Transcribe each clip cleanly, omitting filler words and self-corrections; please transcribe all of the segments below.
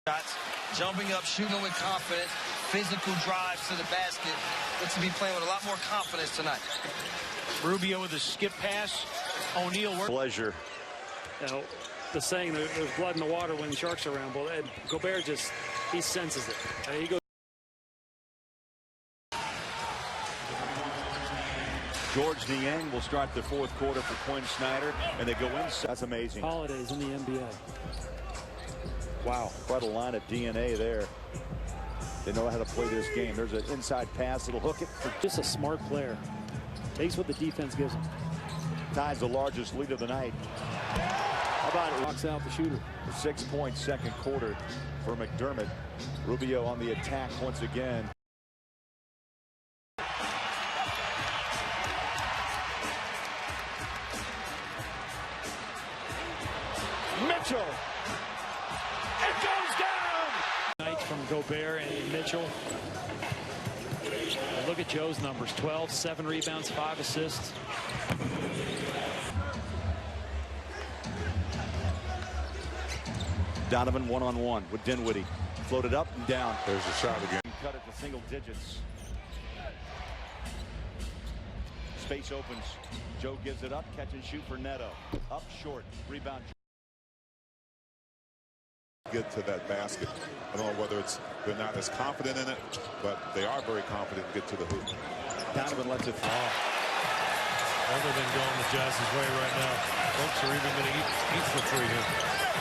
Shots, jumping up, shooting with confidence, physical drives to the basket. Looks to be playing with a lot more confidence tonight. Rubio with a skip pass. O'Neal. Pleasure. You know, the saying, there's blood in the water when the Sharks are around. But Gobert just, he senses it. He goes. George Niang will start the fourth quarter for Quin Snyder, and they go inside. That's amazing. Holidays in the NBA. Wow, quite a line of DNA there. They know how to play this game. There's an inside pass. It'll hook it. Just a smart player. Takes what the defense gives him. Ties the largest lead of the night. How about it? Knocks out the shooter. A 6-point second quarter for McDermott. Rubio on the attack once again. Mitchell. It goes down. Night from Gobert and Mitchell. Look at Joe's numbers: 12, 7 rebounds, 5 assists. Donovan one-on-one with Dinwiddie. Floated up and down. There's a shot again. Cut it to single digits. Space opens. Joe gives it up. Catch and shoot for Neto. Up short. Rebound. Get to that basket. I don't know whether it's they're not as confident in it, but they are very confident to get to the hoop. Donovan lets it fall. Everything going the Jazz's way right now. Folks are even going to eat the three here.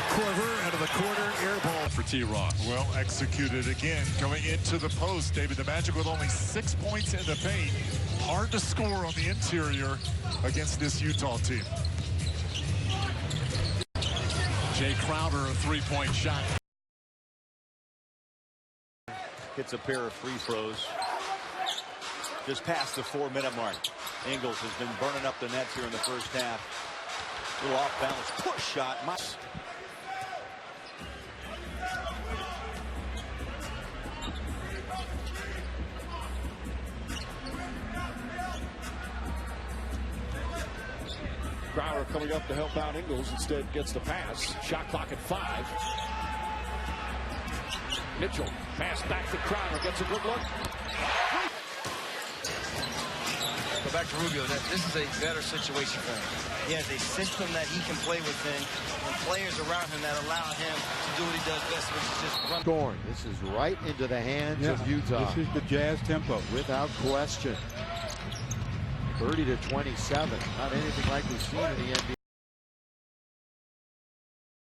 Corver out of the corner, air ball For T. Ross. well executed again, going into the post. David, the Magic with only 6 points in the paint. Hard to score on the interior against this Utah team. Jay Crowder, a three-point shot. Hits a pair of free throws. Just past the 4-minute mark. Ingles has been burning up the nets here in the first half. A little off-balance push shot. Crowder coming up to help out Ingles. Instead gets the pass. Shot clock at 5. Mitchell pass back to Crowder. Gets a good look. Go back to Rubio. This is a better situation for him. He has a system that he can play within, and players around him that allow him to do what he does best, which is just run. Scoring. This is right into the hands of Utah. This is the Jazz tempo. Without question. 30 to 27. Not anything like we've seen in the NBA.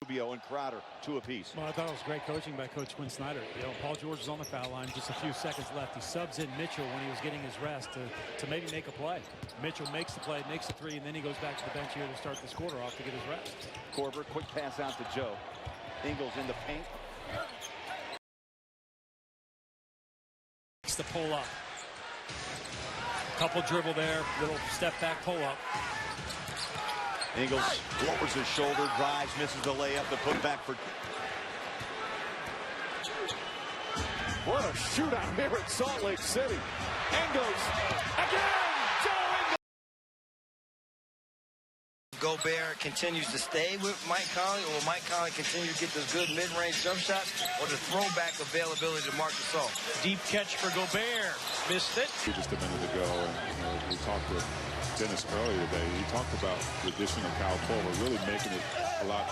Rubio and Crowder, 2 apiece. Well, I thought it was great coaching by Coach Quin Snyder. You know, Paul George is on the foul line, just a few seconds left. He subs in Mitchell when he was getting his rest to maybe make a play. Mitchell makes the play, makes the 3, and then he goes back to the bench here to start this quarter off to get his rest. Corver, quick pass out to Joe. Ingles in the paint. Makes the pull up. Couple dribble there, little step back pull up. Ingles lowers his shoulder, drives, misses the layup, the putback for. What a shootout here at Salt Lake City. Ingles again. Joe Ingles. Gobert continues to stay with Mike Conley, or will Mike Conley continue to get those good mid-range jump shots, or the throwback availability to Marc Gasol? Deep catch for Gobert. Missed it. Just a minute ago, and we talked to Dennis earlier today. He talked about the addition of Kyle Korver really making it a lot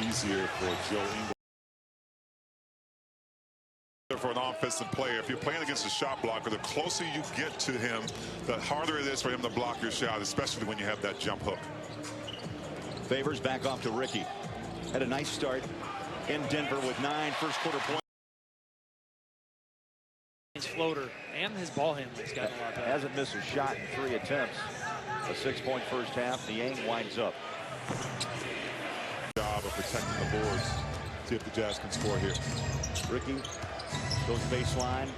easier for Joe Ingles. For an offensive player, if you're playing against a shot blocker, the closer you get to him, the harder it is for him to block your shot, especially when you have that jump hook. Favors back off to Ricky. Had a nice start in Denver with 9 first quarter points. His floater and his ball handling's gotten a lot better. Hasn't missed a shot in 3 attempts. A 6-point first half. Niang winds up. Job of protecting the boards. See if the Jazz can score here. Ricky goes baseline.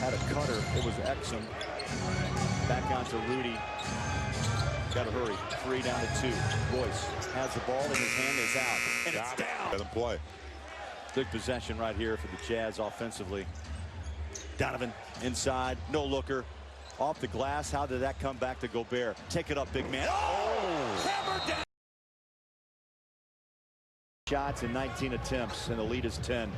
Had a cutter. It was Exum. Back out to Rudy. Got to hurry. 3 down to 2. Royce has the ball in his hand. Is out. And it's down. Let him play. Big possession right here for the Jazz offensively. Donovan inside. No looker. Off the glass. How did that come back to Gobert? Take it up, big man. Oh! Hammer down. Shots in 19 attempts, and the lead is 10.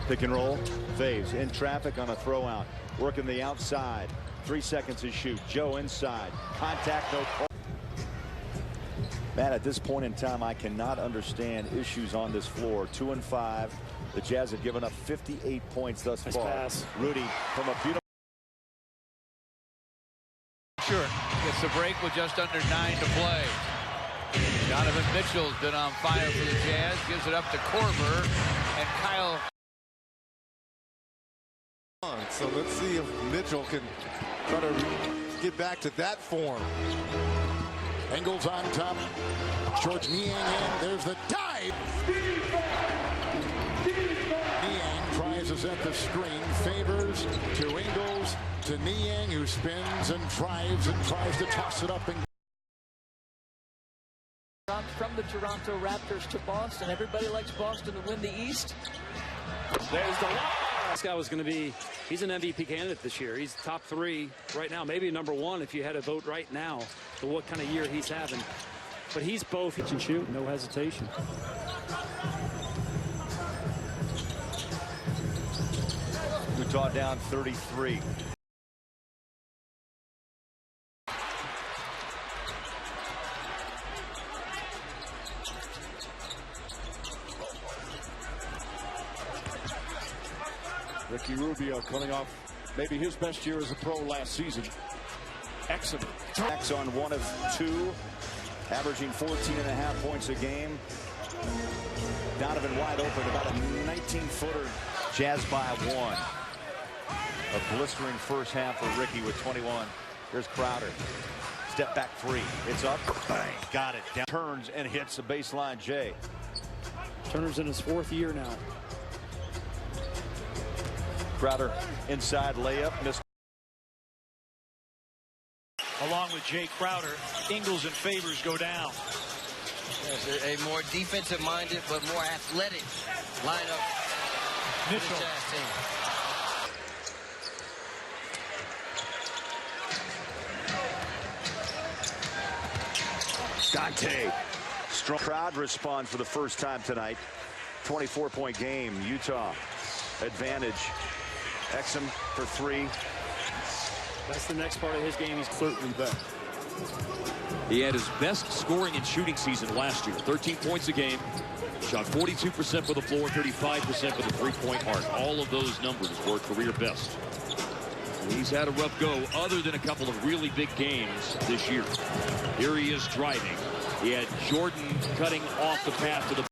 Pick and roll. Faves in traffic on a throw out. Working the outside. 3 seconds to shoot. Joe inside. Contact, no call. Man, at this point in time, I cannot understand issues on this floor. 2 and 5. The Jazz have given up 58 points thus far. Pass. Rudy from a beautiful. Sure. Gets the break with just under 9 to play. Donovan Mitchell's been on fire for the Jazz. Gives it up to Korver and Kyle. So let's see if Mitchell can try to get back to that form. Engels on top. George Niang in. There's the dive. Niang tries to set the screen. Favors to Engels to Niang, who spins and drives and tries to toss it up. And from the Toronto Raptors to Boston. Everybody likes Boston to win the East. There's the lob. This guy was going to be, he's an MVP candidate this year. He's top 3 right now, maybe number 1 if you had to vote right now for what kind of year he's having. But he's both. He can shoot, no hesitation. Utah down 33. Ricky Rubio coming off maybe his best year as a pro last season. Excellent. Max on 1 of 2, averaging 14.5 points a game. Donovan wide open, about a 19-footer. Jazz by 1. A blistering first half for Ricky with 21. Here's Crowder. Step back 3. It's up. Bang. Got it. Down. Turns and hits the baseline. Jay. Turner's in his 4th year now. Crowder inside layup. Missed. Along with Jay Crowder, Ingles and Favors go down. Yes, a more defensive-minded but more athletic lineup. Mitchell. Dante. Strong crowd responds for the first time tonight. 24-point game. Utah advantage. Exum for 3. That's the next part of his game. He's Certainly that. He had his best scoring and shooting season last year. 13 points a game. Shot 42% for the floor, 35% for the three-point arc. All of those numbers were career best. He's had a rough go other than a couple of really big games this year. Here he is driving. He had Jordan cutting off the path to the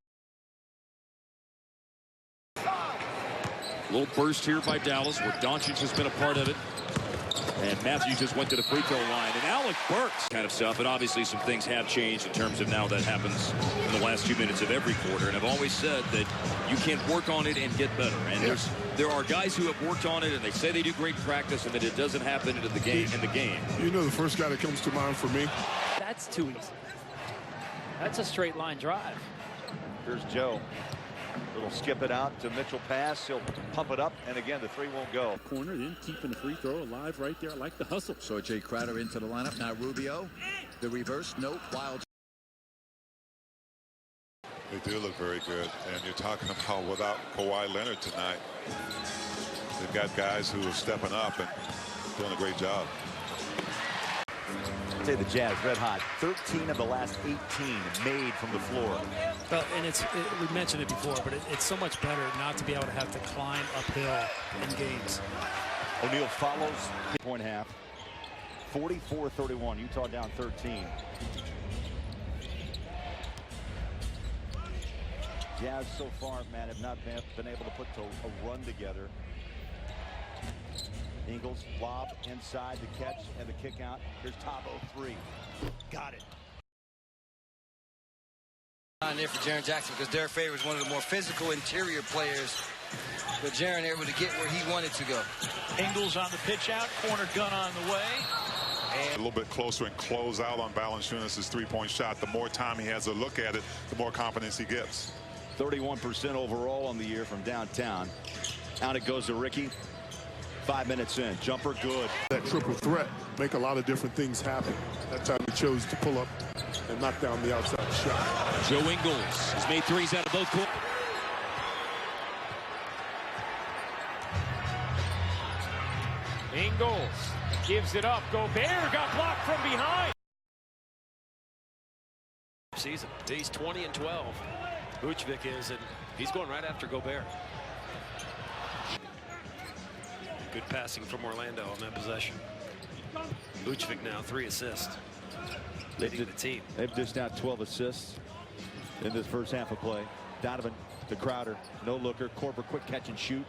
little burst here by Dallas, where Doncic has been a part of it. And Matthews just went to the free throw line. And Alec Burks kind of stuff. But obviously some things have changed in terms of now that happens in the last 2 minutes of every quarter. And I've always said that you can work on it and get better. And there are guys who have worked on it and they say they do great practice and that it doesn't happen in the game. You know, the first guy that comes to mind for me. That's too easy. That's a straight line drive. Here's Joe. Little skip it out to Mitchell pass. He'll pump it up, and again, the 3 won't go. Corner, then keeping the free throw alive right there. I like the hustle. So Jay Crowder into the lineup. Now Rubio. The reverse. Nope. Wild. They do look very good. And you're talking about without Kawhi Leonard tonight. They've got guys who are stepping up and doing a great job. I'd say the Jazz red hot. 13 of the last 18 made from the floor. Well, and we mentioned it before, but it's so much better not to be able to have to climb uphill in games. O'Neal follows. Point half. 44-31. Utah down 13. Jazz so far, man, have not been able to put a run together. Ingles lob inside the catch and the kick out. Here's Tabo 3. Got it. On there for Jaren Jackson because Derek Favors is one of the more physical interior players. But Jaren able to get where he wanted to go. Ingles on the pitch out. Corner gun on the way. A little bit closer and close out on Valanciunas' three-point shot. The more time he has to look at it, the more confidence he gets. 31% overall on the year from downtown. Out it goes to Ricky. 5 minutes in. Jumper good. That triple threat make a lot of different things happen. That time he chose to pull up and knock down the outside shot. Joe Ingles has made threes out of both corners. Ingles gives it up. Gobert got blocked from behind. Season. He's 20 and 12. Vucevic is, and he's going right after Gobert. Good passing from Orlando on that possession. Vucevic now 3 assists. Leading the team. They've dished out 12 assists in this first half of play. Donovan to Crowder. No looker. Korver quick catch and shoot.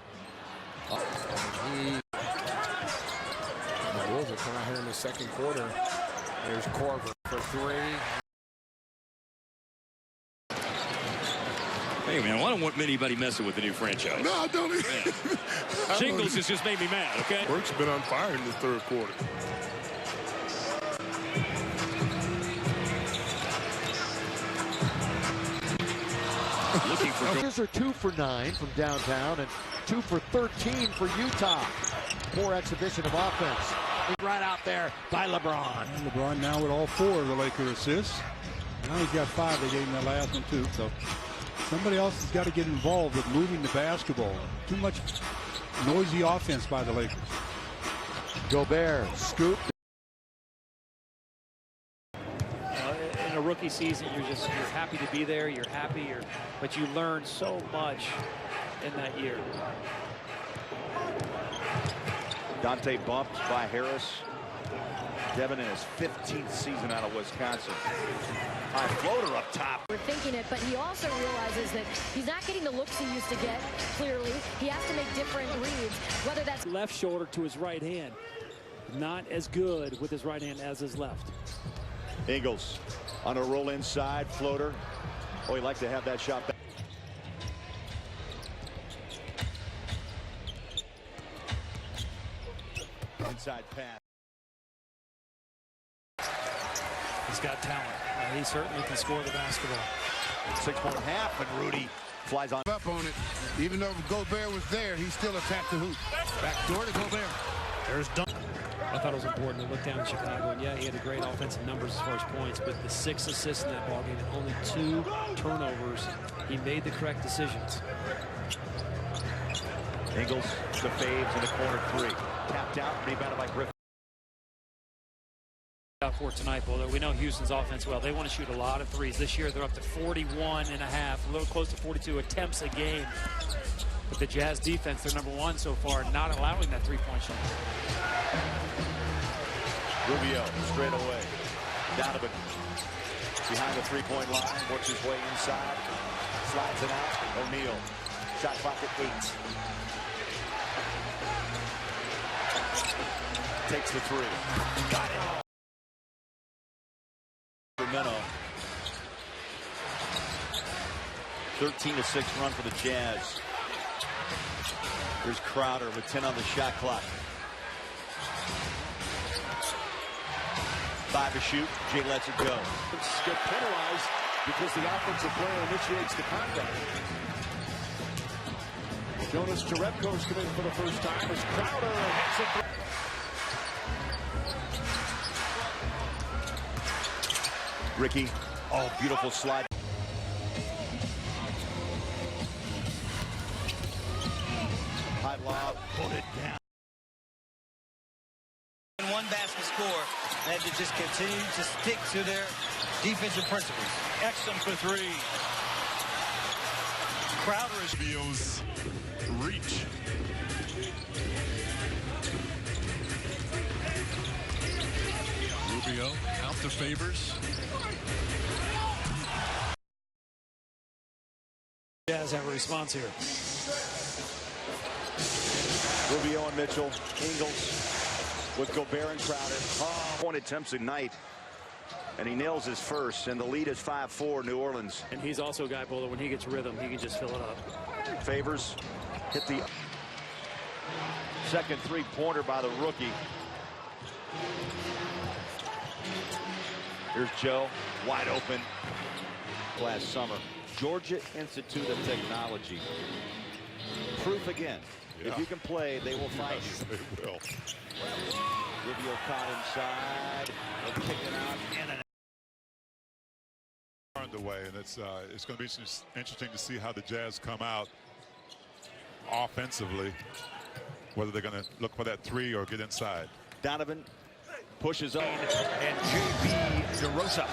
The Wolves are coming out here in the second quarter. There's Korver for 3. Hey, man, I don't want anybody messing with the new franchise. No, I don't. Shingles has just made me mad, okay? Burke's been on fire in the third quarter. Looking for Those are 2 for 9 from downtown and 2 for 13 for Utah. Poor exhibition of offense. Right out there by LeBron. And LeBron now with all 4 of the Laker assists. Now he's got 5. They gave him that last one too. So somebody else has got to get involved with moving the basketball. Too much noisy offense by the Lakers. Gobert scoop. In a rookie season, you're happy to be there. You're happy, but you learn so much in that year. Dante bumped by Harris. Devin in his 15th season out of Wisconsin. High floater up top. We're thinking it, but he also realizes that he's not getting the looks he used to get, clearly. He has to make different reads, whether that's left shoulder to his right hand. Not as good with his right hand as his left. Ingles on a roll inside floater. Oh, he'd like to have that shot back. Inside pass. He's got talent. He certainly can score the basketball. 6-point half, and Rudy flies on. Up on it. Even though Gobert was there, he still attacked the hoop. Back door to Gobert. There's dunk. I thought it was important to look down in Chicago. And yeah, he had a great offensive numbers as far as points, but the 6 assists in that ballgame and only 2 turnovers. He made the correct decisions. Ingles to Faves in the corner 3. Tapped out, rebounded by Griffin. For tonight, although we know Houston's offense well. They want to shoot a lot of threes. This year they're up to 41.5, a little close to 42 attempts a game. But the Jazz defense, they're #1 so far, not allowing that 3-point shot. Rubio straight away. Donovan behind the 3-point line, works his way inside, slides it out. O'Neal, shot clock at 8. Takes the 3. Got it. Sacramento. 13-6 run for the Jazz. Here's Crowder with 10 on the shot clock. 5 to shoot. Jay lets it go. Get penalized because the offensive player initiates the contact. Jonas Jerebko's come in for the first time as Crowder hits it. Ricky, oh, beautiful slide. High lob, put it down. One basket score, they had to just continue to stick to their defensive principles. Exum for 3. Crowder is Rubio's reach. Rubio out to Favors. Jazz have a response here. Rubio and Mitchell, Ingles with Gobert and Crowder. Oh, point attempts ignite. And he nails his first, and the lead is 5-4 New Orleans. And he's also a guy, Bolo, when he gets rhythm, he can just fill it up. Favors hit the second 3-pointer by the rookie. Here's Joe, wide open. Last summer, Georgia Institute of Technology. Proof again Yeah. If you can play, they will find Yes, you. they will. Rubio caught inside. They'll kick it out. And Underway, and it's going to be interesting to see how the Jazz come out offensively, whether they're going to look for that three or get inside. Donovan pushes up. And J.B. DeRosa.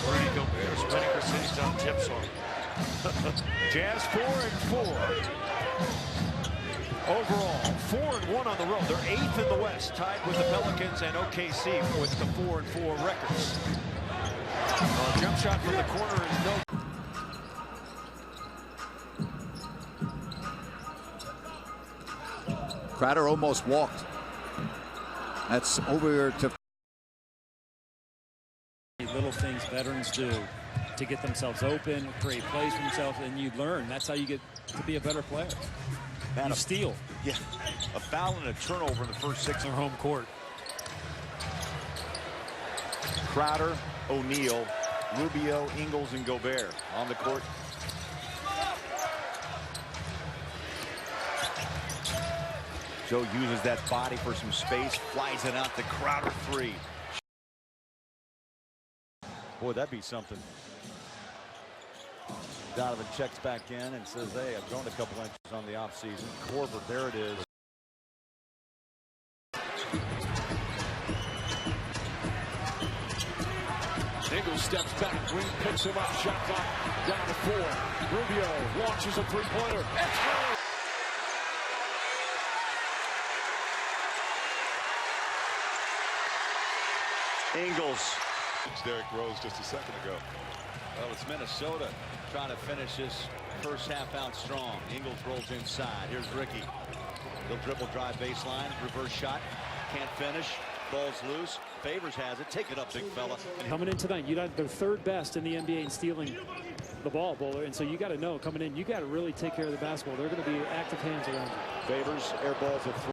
Rudy Gobert spinning for cities on tips on. Jazz 4-4. Overall, 4-1 on the road. They're 8th in the West, tied with the Pelicans and OKC with the 4-4 records. Jump shot from the corner is no. Crowder almost walked. That's over to little things veterans do to get themselves open, create plays for themselves, and you learn. That's how you get to be a better player. You steal. Yeah, a foul and a turnover in the first 6 in their home court. Crowder, O'Neal, Rubio, Ingles, and Gobert on the court. Joe uses that body for some space, flies it out to Crowder 3. Boy, that'd be something. Donovan checks back in and says, hey, I've grown a couple inches on the offseason. Korver, there it is. Ingles steps back. Quin picks him up. Shot clock down to 4. Rubio launches a three-pointer. Ingles. Derrick Rose just a second ago. Well, it's Minnesota trying to finish this first half out strong. Ingles rolls inside. Here's Ricky. He'll dribble, drive baseline, reverse shot. Can't finish. Ball's loose. Favors has it. Take it up, big fella. Coming in tonight, they're third best in the NBA in stealing the ball, Bowler. And so you got to know coming in, you got to really take care of the basketball. They're going to be active hands around you. Favors airballs at 3.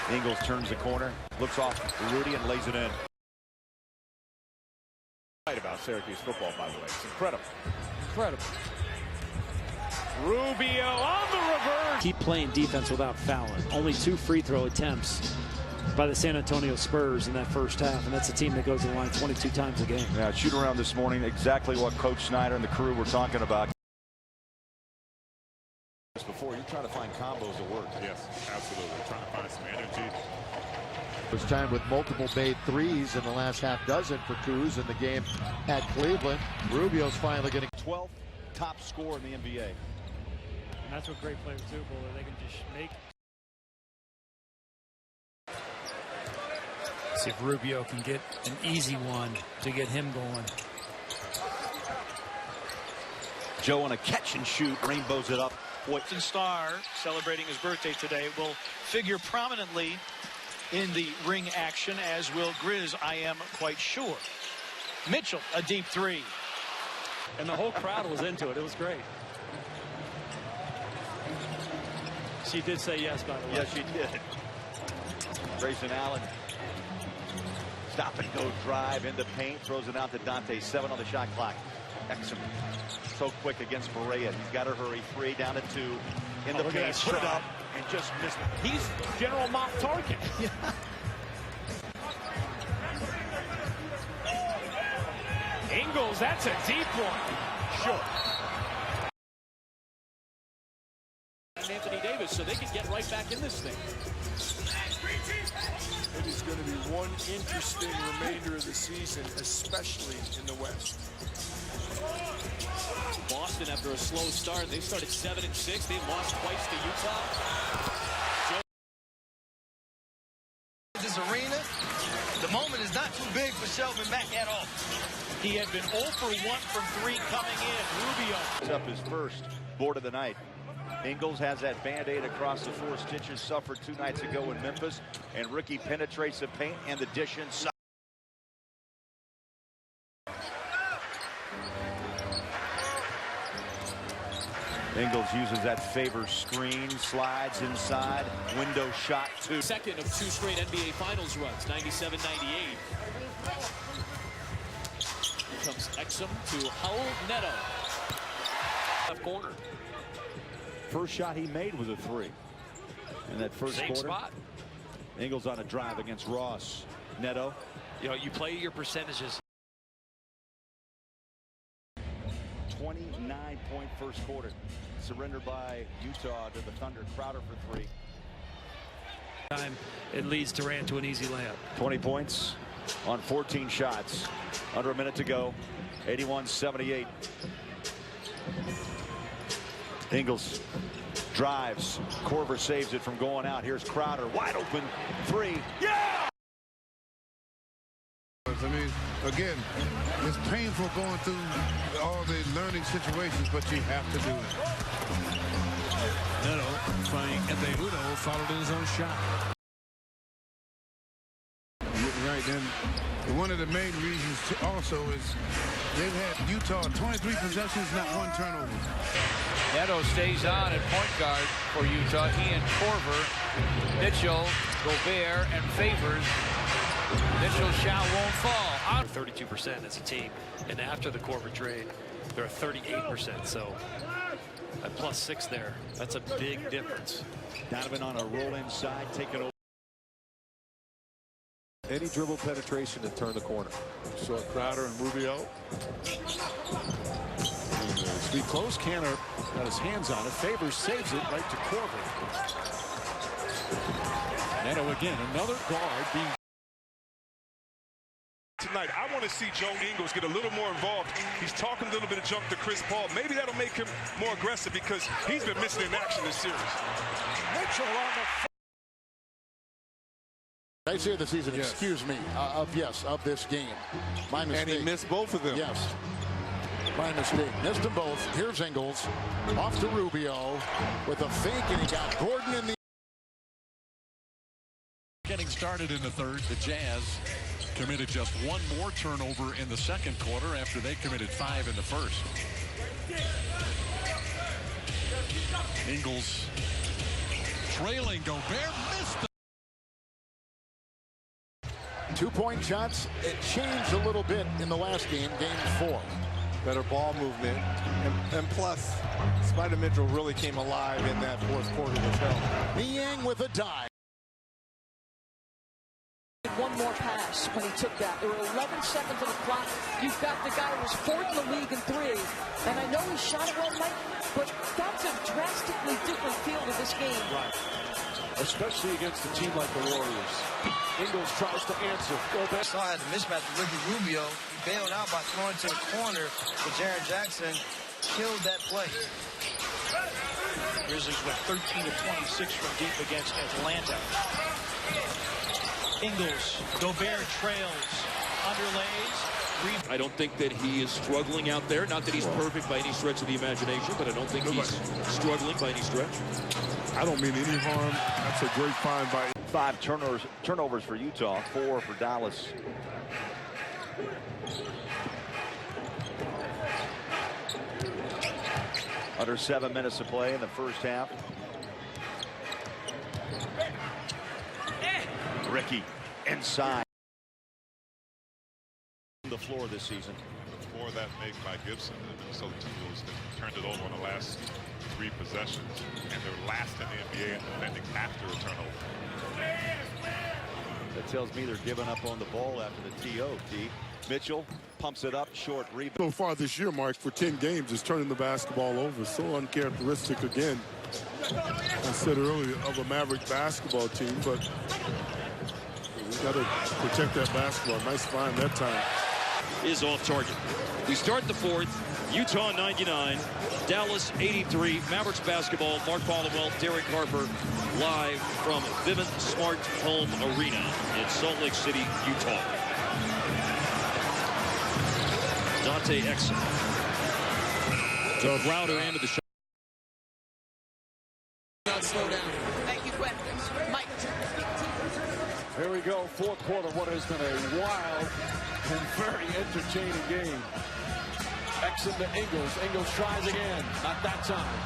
Ingles turns the corner, looks off Rudy and lays it in. Right about Syracuse football, by the way. It's incredible. Incredible. Rubio on the reverse. Keep playing defense without fouling. Only 2 free throw attempts by the San Antonio Spurs in that first half, and that's a team that goes to the line 22 times a game. Yeah, shoot around this morning, exactly what Coach Snyder and the crew were talking about. Before, you're trying to find combos that work. Yes, absolutely. Trying to find some energy. Was time with multiple made threes in the last half dozen for Kuz in the game at Cleveland. Rubio's finally getting 12th top scorer in the NBA. And that's what great players do, Bowler. They can just make. See if Rubio can get an easy one to get him going. Joe on a catch and shoot, rainbows it up. Western Star celebrating his birthday today will figure prominently in the ring action, as will Grizz, I am quite sure. Mitchell, a deep 3. And the whole crowd was into it. It was great. She did say yes, by the way. Yes, she did. Grayson Allen. Stop and go drive in the paint. Throws it out to Dante. 7 on the shot clock. Exum. So quick against Berea. He's got to hurry. 3 down to 2. In the paint. Put it up and just missed it. He's General Mock Target. Ingles, that's a deep one. Sure. Anthony Davis, so they can get right back in this thing. It is going to be one interesting remainder of the season, especially in the West. Boston, after a slow start, they started 7-6. They lost twice to Utah. This arena, the moment is not too big for Shelvin Mack at all. He had been 0 for 1 from 3 coming in. Rubio. It's up his first board of the night. Ingles has that Band-Aid across the 4 stitches suffered 2 nights ago in Memphis. And Ricky penetrates the paint and the dish inside. Ingles uses that favor screen, slides inside, window shot 2. Second of 2 straight NBA Finals runs, 97-98. Comes Exum to Howell Neto. Left corner. First shot he made was a 3. In that first Same quarter. spot. Ingles on a drive against Ross. Neto. You know, you play your percentages. 29-point first quarter. Surrendered by Utah to the Thunder. Crowder for 3. Time it leads Durant to an easy layup. 20 points on 14 shots. Under a minute to go. 81-78. Ingles drives. Korver saves it from going out. Here's Crowder. Wide open. 3. Yeah! I mean, again, it's painful going through all the learning situations, but you have to do it. Neto finding Efe Udo followed in his own shot. Right, then one of the main reasons also is they've had Utah 23 possessions, not 1 turnover. Neto stays on at point guard for Utah. He and Korver, Mitchell, Gobert, and Favors. Mitchell's shot won't fall. 32% as a team, and after the Korver trade, they're at 38%. So at +6 there, that's a big difference. Donovan on a roll inside, taking over. Any dribble penetration to turn the corner. So Crowder and Rubio. Sweet close. Canner got his hands on it. Favors saves it right to Korver. Neto again, another guard being. Tonight, I want to see Joe Ingles get a little more involved. He's talking a little bit of junk to Chris Paul. Maybe that'll make him more aggressive because he's been missing in action this series. Mitchell on the. I say the season, yes. Excuse me, of this game. My mistake. And he missed both of them. Yes. My mistake. Missed them both. Here's Ingles. Off to Rubio with a fake, and he got Gordon in the. Getting started in the third, the Jazz committed just 1 more turnover in the second quarter after they committed 5 in the first. Ingles trailing. Gobert missed the 2-point shots. It changed a little bit in the last game, game 4. Better ball movement. And plus, Spider Mitchell really came alive in that fourth quarter as well. Niang with a dive. One more pass when he took that. There were 11 seconds on the clock. You've got the guy who was 4th in the league in 3. And I know he shot it well, Mike, but that's a drastically different feel to this game. Right. Especially against a team like the Warriors. Ingles tries to answer. Gobert. Saw as a mismatch with Ricky Rubio. He bailed out by throwing to the corner. But Jaren Jackson killed that play. Grizzlies went 13 of 26 from deep against Atlanta. Ingles, Gobert trails, underlays. I don't think that he is struggling out there. Not that he's perfect by any stretch of the imagination, but I don't think he's struggling by any stretch. I don't mean any harm. That's a great find by 5 turnovers for Utah, 4 for Dallas. Under 7 minutes to play in the first half. Ricky inside the floor this season. Before that make by Gibson, the Minnesota Timberwolves have turned it over on the last 3 possessions, and they're last in the NBA in defending after a turnover. That tells me they're giving up on the ball after the TO. Mitchell pumps it up, short rebound. So far this year, Mark, for 10 games, is turning the basketball over. So uncharacteristic again, I said earlier, of a Maverick basketball team, but we got to protect that basketball. Nice find that time. Is off target. We start the 4th. Utah 99, Dallas 83. Mavericks basketball. Mark Ballwell, Derek Harper, live from Vivint Smart Home Arena in Salt Lake City, Utah. Dante Exum. To Crowder into the shot. Not slow down. Thank you, Quin. Mike. Here we go, fourth quarter. What has been a wild and very entertaining game. Exum to Ingles. Ingles tries again. Not that time.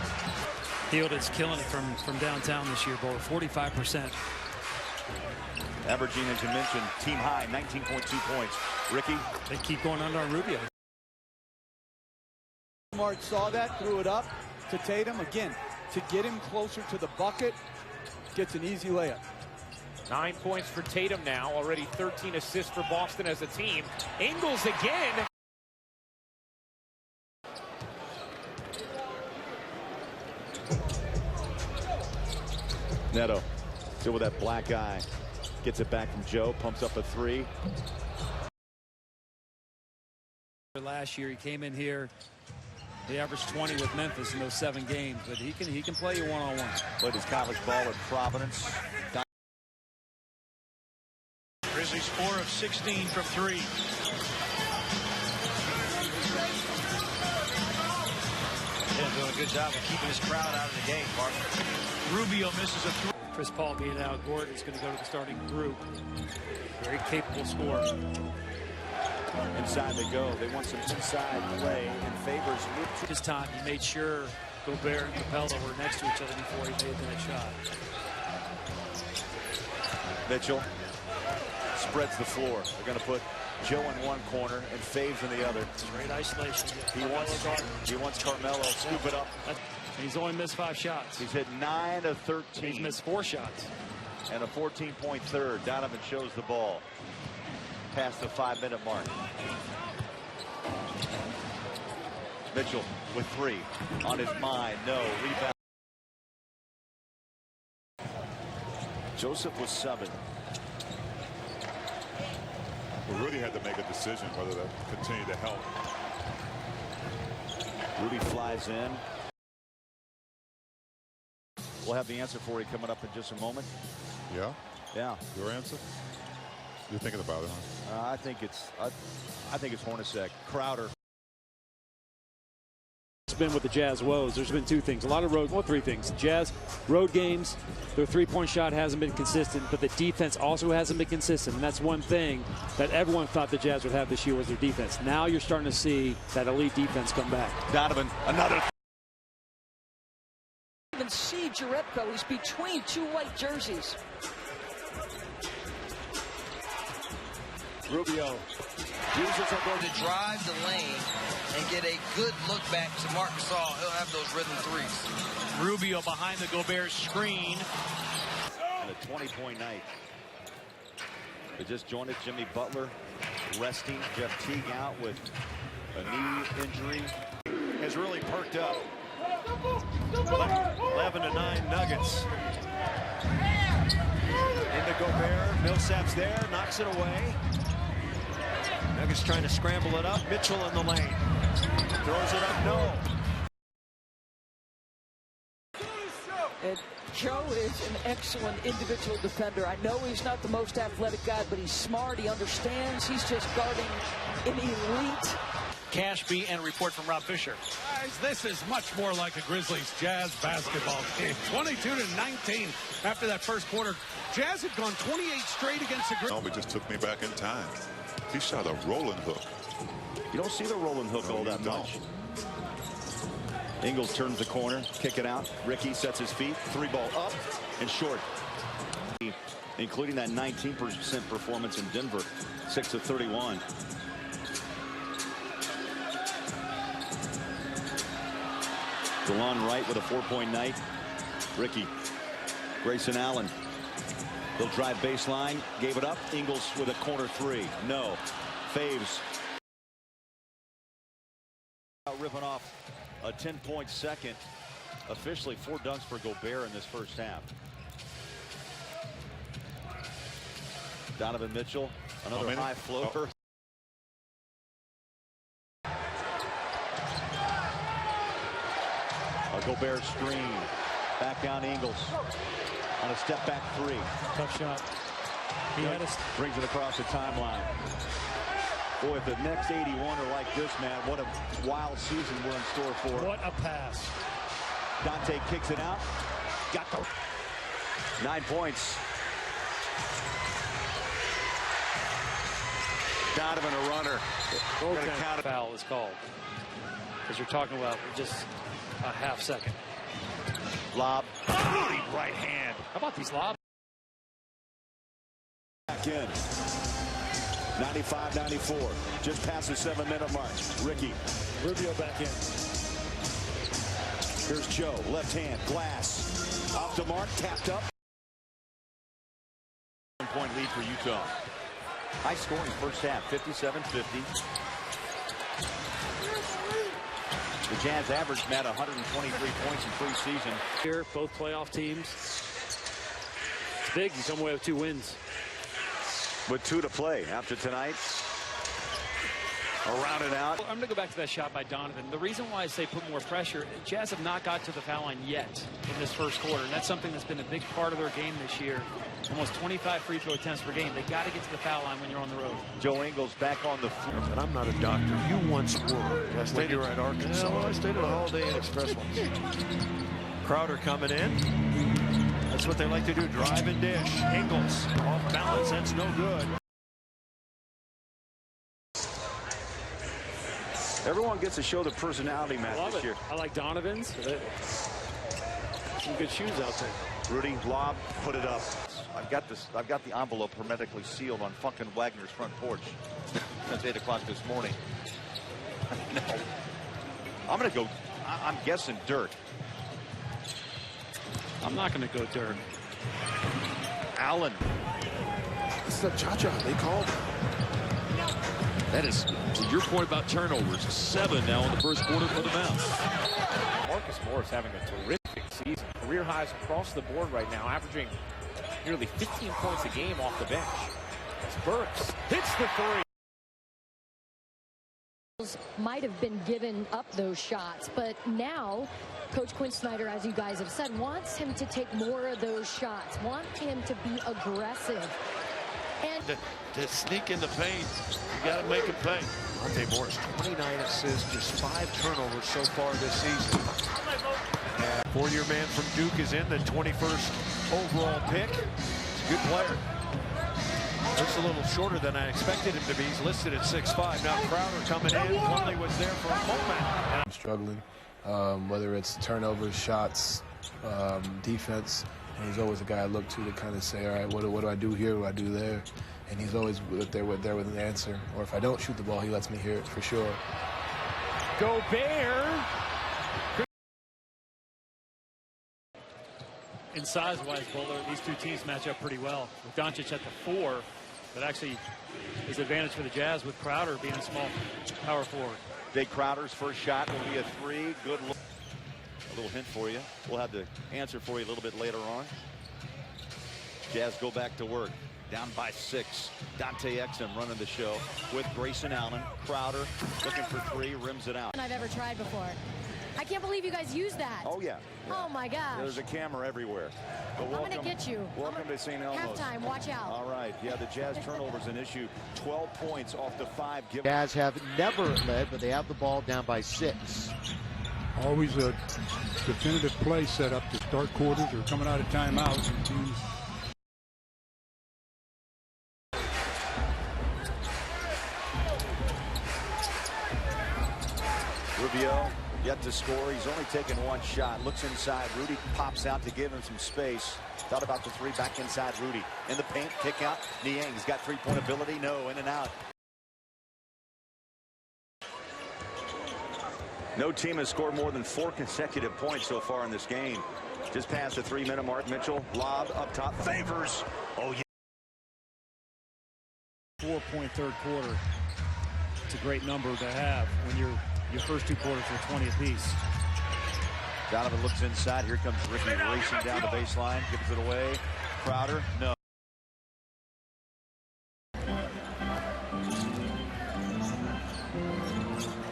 Hild's killing it from downtown this year, Bo. 45%. Averaging, as you mentioned, team high, 19.2 points. Ricky. They keep going under on Rubio. Smart saw that, threw it up to Tatum. Again, to get him closer to the bucket, gets an easy layup. 9 points for Tatum now. Already 13 assists for Boston as a team. Ingles again. Neto still with that black eye. Gets it back from Joe. Pumps up a three. Last year he came in here. He averaged 20 with Memphis in those 7 games, but he can play you one-on-one. Played his college ball at Providence. Grizzlies 4 of 16 from 3. Yeah, doing a good job of keeping his crowd out of the game, Mark. Rubio misses a 3. Chris Paul being out, Gordon's going to go to the starting group. Very capable scorer. Inside they go. They want some inside play and Favors. His time, he made sure Gobert and Capella were next to each other before he made that shot. Mitchell spreads the floor. They're going to put Joe in one corner and Faves in the other. Straight isolation. He wants Carmelo. Scoop it up. He's only missed 5 shots. He's hit 9 of 13. He's missed 4 shots. And a 14-point third. Donovan shows the ball past the 5-minute mark. Mitchell with 3 on his mind. No rebound. Joseph was 7. We really had to make a decision whether to continue to help. Rudy flies in. We'll have the answer for you coming up in just a moment. Yeah? Yeah. Your answer? You're thinking about it, huh? I think it's Hornacek. Crowder. It's been with the Jazz woes. There's been 2 things. A lot of 3 things. Jazz road games, their 3-point shot hasn't been consistent, but the defense also hasn't been consistent. And that's one thing that everyone thought the Jazz would have this year was their defense. Now you're starting to see that elite defense come back. Donovan, another. Even see Jerebko. He's between 2 white jerseys. Rubio uses it to drive the lane and get a good look back to Marc Gasol. He'll have those rhythm threes. Rubio behind the Gobert screen. And a 20-point night. They just joined it. Jimmy Butler resting. Jeff Teague out with a knee injury. Has really perked up. 11-9 Nuggets. Into Gobert. Millsap's there. Knocks it away. Nuggets trying to scramble it up. Mitchell in the lane. Throws it up. No. And Joe is an excellent individual defender. I know he's not the most athletic guy, but he's smart. He understands. He's just guarding an elite. Cashby and a report from Rob Fisher. Guys, this is much more like a Grizzlies Jazz basketball game. 22-19 after that first quarter. Jazz had gone 28 straight against the Grizzlies. It just took me back in time. He shot a rolling hook. You don't see the rolling hook all that much. Ingles turns the corner, kick it out. Ricky sets his feet, 3-ball up and short. Including that 19% performance in Denver, 6 of 31. DeLon Wright with a 4-point night. Ricky, Grayson Allen. They'll drive baseline, gave it up. Ingles with a corner 3. No. Faves. Ripping off a 10-point second. Officially 4 dunks for Gobert in this first half. Donovan Mitchell, another high floater. A Gobert screen. Back down Ingles. On a step back 3. Tough shot. He had us. Brings it across the timeline. Boy, if the next 81 are like this, man, what a wild season we're in store for. What a pass. Dante kicks it out. Got the 9 points. Donovan a runner. Okay. Foul is called. Because you're talking about just a half second. Lob. Right hand. How about these lobs? Back in. 95-94. Just past the 7-minute mark. Ricky. Rubio back in. Here's Joe, left hand, glass. Off the mark, tapped up. 1-point lead for Utah. High scoring first half, 57-50. The Jazz averaged net 123 points in preseason. Here, both playoff teams. It's big. You come away with 2 wins. With 2 to play after tonight. Around and out. I'm going to go back to that shot by Donovan. The reason why I say put more pressure, Jazz have not got to the foul line yet in this first quarter. And that's something that's been a big part of their game this year. Almost 25 free throw attempts per game. They got to get to the foul line when you're on the road. Joe Ingles back on the floor. But I'm not a doctor. You once were. I stayed here at Arkansas. Yeah, well, I stayed at a Holiday Inn Express once. Crowder coming in. That's what they like to do. Drive and dish. Ingles off balance. That's no good. Everyone gets to show the personality match this year. I like Donovan's. Some good shoes out there. Rudy, lob, put it up. I've got the envelope hermetically sealed on fucking Wagner's front porch since 8 o'clock this morning. No. I'm gonna go. I'm guessing dirt. I'm not gonna go dirt. Allen. It's the cha-cha they called. That is, to your point about turnovers, 7 now in the first quarter for the Mavs. Marcus Morris having a terrific season. Career highs across the board right now, averaging nearly 15 points a game off the bench. As Burks hits the 3. Might have been given up those shots, but now Coach Quin Snyder, as you guys have said, wants him to take more of those shots, wants him to be aggressive. And to sneak in the paint, you got to make him pay. Monte Morris, 29 assists, just 5 turnovers so far this season. And 4-year man from Duke is in, the 21st overall pick. He's a good player. Looks a little shorter than I expected him to be. He's listed at 6'5". Now Crowder coming in. Plumlee was there for a moment. I'm struggling, whether it's turnovers, shots, defense. And he's always a guy I look to kind of say, all right, what do I do here? What do I do there? And he's always there with an answer. Or if I don't shoot the ball, he lets me hear it for sure. Gobert. And size-wise, Bowler, these 2 teams match up pretty well. With Doncic at the 4, but actually is advantage for the Jazz with Crowder being a small power forward. Jay Crowder's first shot will be a 3. Good look. A little hint for you. We'll have the answer for you a little bit later on. Jazz go back to work. Down by 6. Dante Exum running the show with Grayson Allen. Crowder looking for 3, rims it out. I've ever tried before. I can't believe you guys use that. Oh, yeah. Oh, my gosh. There's a camera everywhere. But I'm going to get you. Welcome to St. Elmo's. Halftime, watch out. All right. Yeah, the Jazz turnover's an issue. 12 points off the 5. Jazz have never led, but they have the ball down by 6. Always a definitive play set up to start quarters or coming out of timeout. Rubio yet to score. He's only taken 1 shot. Looks inside. Rudy pops out to give him some space. Thought about the 3 back inside Rudy. In the paint, kick out. Niang, he's got 3-point ability. No, in and out. No team has scored more than 4 consecutive points so far in this game. Just past the 3-minute mark. Mitchell, lob up top. Favors. Oh, yeah. 4-point third quarter. It's a great number to have when your first 2 quarters are 20 apiece. Donovan looks inside. Here comes Ricky racing down the baseline. Gives it away. Crowder, no.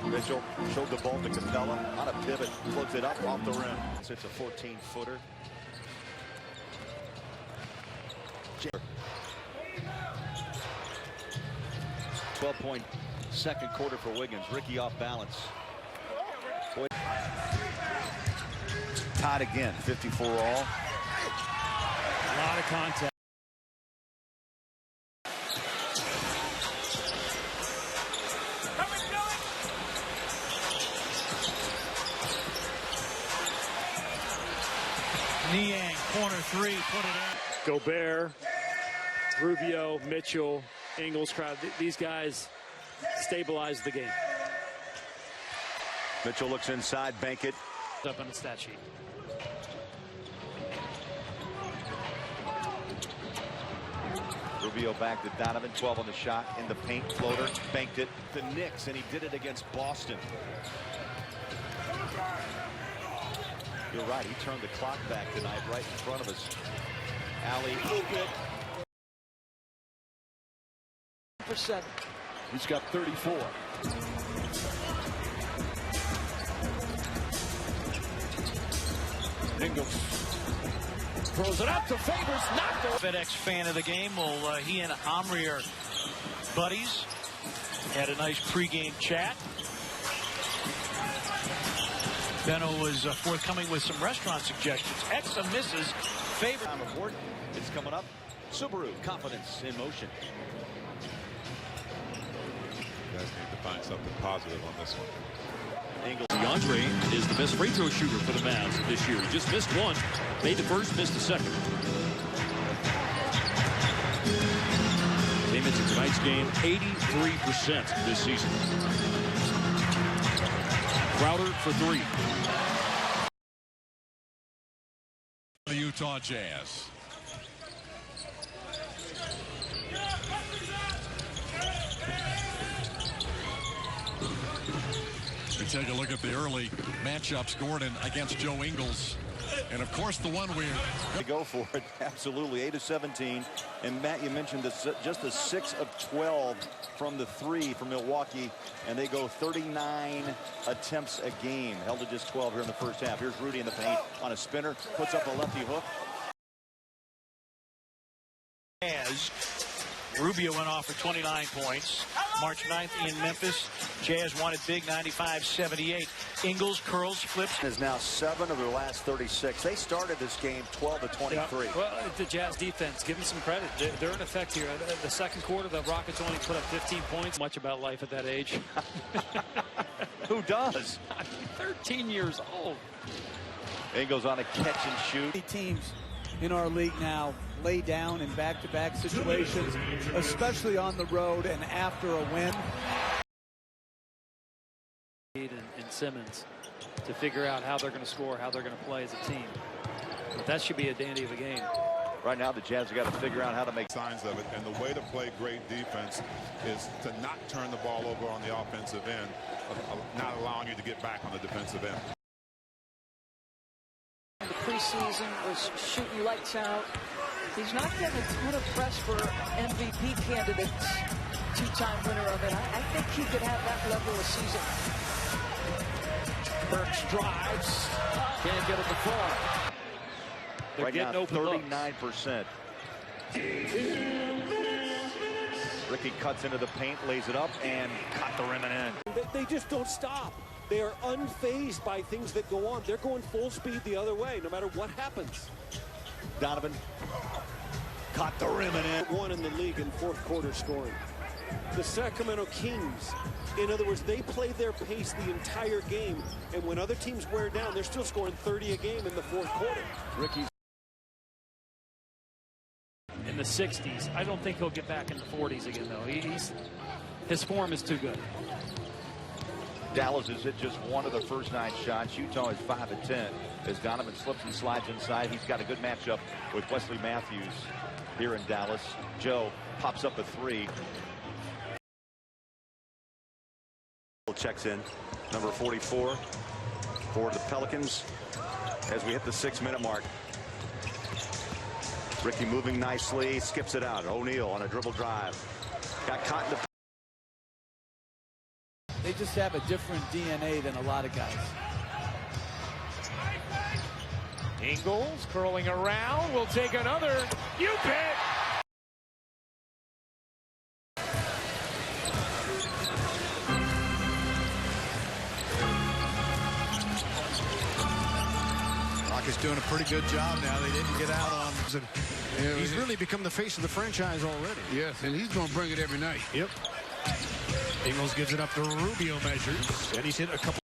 Mitchell showed the ball to Capella on a pivot, floats it up off the rim. It's a 14-footer. 12-point second quarter for Wiggins. Ricky off balance. Tied again, 54 all. A lot of contact. Niang, corner 3, put it in. Gobert, Rubio, Mitchell, Ingles, Crowder. These guys stabilize the game. Mitchell looks inside, bank it. Up on the stat sheet. Rubio back to Donovan, 12 on the shot, in the paint, floater, banked it. The Knicks, and he did it against Boston. You're right, he turned the clock back tonight right in front of us. Alley, For 7. He's got 34. Ingles throws it up to Favors, knocked it. FedEx fan of the game. Well, he and Omri are buddies. Had a nice pregame chat. Benno was forthcoming with some restaurant suggestions. Exum misses. Favorite. Time report. It's coming up. Subaru, confidence in motion. You guys need to find something positive on this one. DeAndre is the best free throw shooter for the Mavs this year. He just missed one, made the first, missed the second. Came into tonight's game 83% this season. Crowder for 3. The Utah Jazz. We take a look at the early matchups. Gordon against Joe Ingles. And of course, the one we're to go for it. Absolutely. 8 of 17. And Matt, you mentioned this, just a 6 of 12 from the 3 from Milwaukee. And they go 39 attempts a game. Held to just 12 here in the first half. Here's Rudy in the paint on a spinner. Puts up a lefty hook. As Rubio went off for 29 points. March 9th in Memphis. Jazz wanted big, 95-78. Ingles curls, flips. Is now 7 of their last 36. They started this game 12 to 23. Yeah. Well, the Jazz defense, give them some credit. They're in effect here. The second quarter, the Rockets only put up 15 points. Much about life at that age. Who does? 13 years old. Ingles on a catch and shoot. Teams in our league now lay down in back-to-back situations, especially on the road and after a win. And Simmons to figure out how they're going to score, how they're going to play as a team. But that should be a dandy of a game. Right now, the Jazz have got to figure out how to make signs of it. And the way to play great defense is to not turn the ball over on the offensive end, not allowing you to get back on the defensive end. The preseason was shooting lights out. He's not getting a ton of press for MVP candidates. Two-time winner of it. I think he could have that level of season. Burks drives. Can't get it to fall. They're right getting now, open 39%. Ricky cuts into the paint, lays it up, and cut the rim and in. They just don't stop. They are unfazed by things that go on. They're going full speed the other way, no matter what happens. Donovan caught the rim and in. One in the league in fourth quarter scoring. The Sacramento Kings, in other words, they play their pace the entire game, and when other teams wear down, they're still scoring 30 a game in the fourth quarter. Ricky's in the 60s. I don't think he'll get back in the 40s again, though. His form is too good. Dallas has hit just one of the first 9 shots. Utah is 5 of 10. As Donovan slips and slides inside, he's got a good matchup with Wesley Matthews here in Dallas. Joe pops up a 3. Checks in, number 44 for the Pelicans as we hit the 6-minute mark. Ricky moving nicely, skips it out. O'Neal on a dribble drive. Got caught in the... They just have a different DNA than a lot of guys. Ingles curling around, will take another. You bet. Rockets doing a pretty good job now. They didn't get out on. He's really become the face of the franchise already. Yes, and he's going to bring it every night. Yep. Ingles gives it up to Rubio measures, and he's hit a couple.